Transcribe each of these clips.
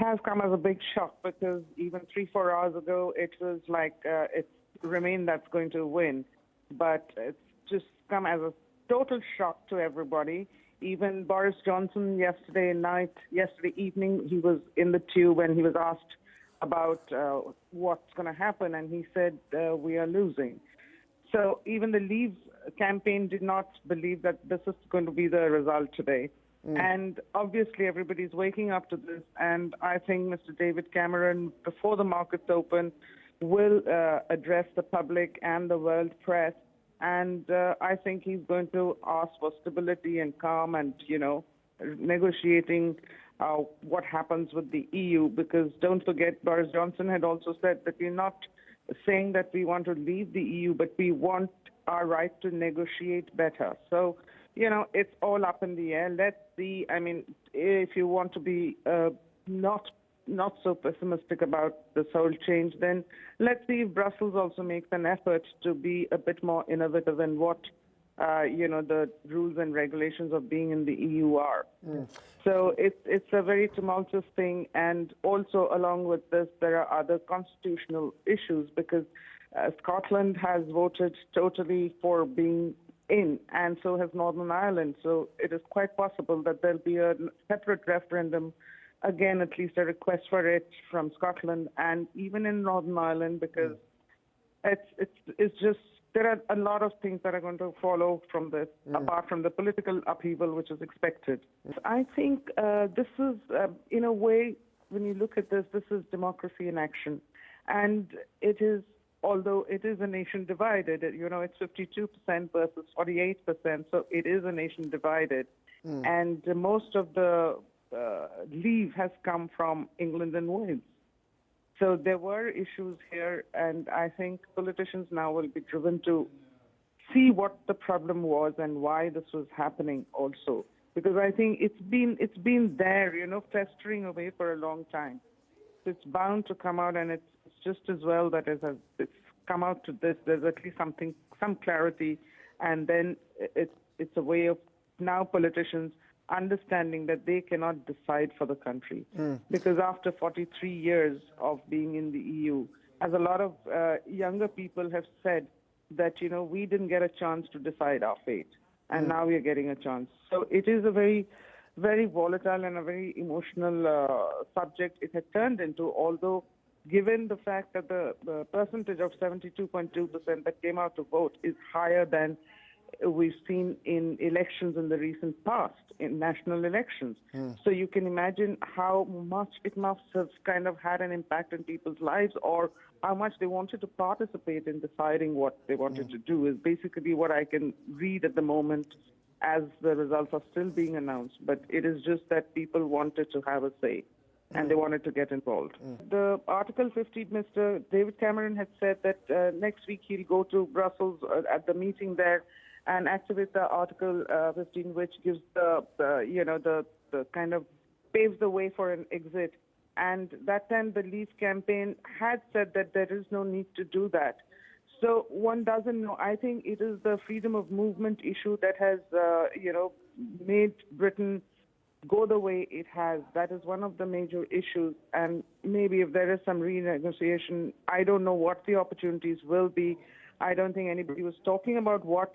has come as a big shock because even 3-4 hours ago, it was like it's Remain that's going to win. But it's just come as a total shock to everybody. Even Boris Johnson yesterday evening, he was in the tube and he was asked about what's going to happen, and he said, we are losing. So even the Leave campaign did not believe that this is going to be the result today. And obviously everybody's waking up to this, and I think Mr. David Cameron, before the markets open, will address the public and the world press, and I think he's going to ask for stability and calm and, negotiating what happens with the EU, because don't forget, Boris Johnson had also said that we're not saying that we want to leave the EU, but we want our right to negotiate better. So, it's all up in the air. Let's see. I mean, if you want to be not so pessimistic about this whole change, then let's see if Brussels also makes an effort to be a bit more innovative in what, the rules and regulations of being in the EU are. So it's a very tumultuous thing. And also along with this, there are other constitutional issues because Scotland has voted totally for being in, and so has Northern Ireland. So it is quite possible that there'll be a separate referendum, again, at least a request for it from Scotland and even in Northern Ireland, because it's just, there are a lot of things that are going to follow from this, apart from the political upheaval which is expected. I think this is, in a way, when you look at this is democracy in action. And it is, although it is a nation divided, it's 52% versus 48%, so it is a nation divided. And most of the leave has come from England and Wales. So there were issues here, and I think politicians now will be driven to see what the problem was and why this was happening also. Because I think it's been there, festering away for a long time. It's bound to come out, and it's just as well that it's come out to this. There's at least some clarity, and then it's a way of now politicians understanding that they cannot decide for the country. Because after 43 years of being in the EU, as a lot of younger people have said, that, we didn't get a chance to decide our fate, and now we are getting a chance. So it is a very, very volatile and a very emotional subject it had turned into, although given the fact that the percentage of 72.2% that came out to vote is higher than we've seen in elections in the recent past, in national elections. So you can imagine how much it must have kind of had an impact in people's lives, or how much they wanted to participate in deciding what they wanted to do, is basically what I can read at the moment as the results are still being announced. But it is just that people wanted to have a say, and they wanted to get involved. The Article 50, Mr. David Cameron had said that next week he'll go to Brussels at the meeting there and activate the Article 15, which gives the kind of paves the way for an exit. And that time the Leave campaign had said that there is no need to do that. So one doesn't know. I think it is the freedom of movement issue that has, made Britain go the way it has. That is one of the major issues. And maybe if there is some renegotiation, I don't know what the opportunities will be. I don't think anybody was talking about what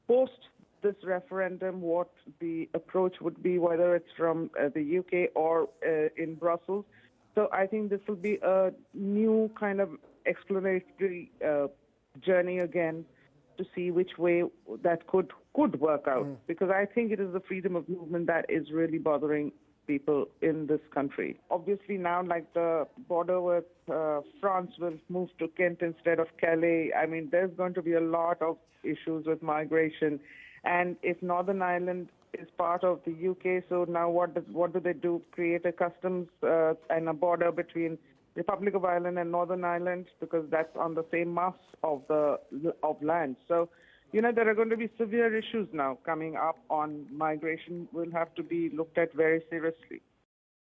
post this referendum, what the approach would be, whether it's from the UK or in Brussels. So I think this will be a new kind of exploratory journey again to see which way that could work out. Because I think it is the freedom of movement that is really bothering people in this country. Obviously now, like the border with France will move to Kent instead of Calais. I mean, there's going to be a lot of issues with migration. And if Northern Ireland is part of the UK, so now what do they do? Create a customs and a border between Republic of Ireland and Northern Ireland, because that's on the same mass of land. So, there are going to be severe issues now coming up on migration. Will have to be looked at very seriously.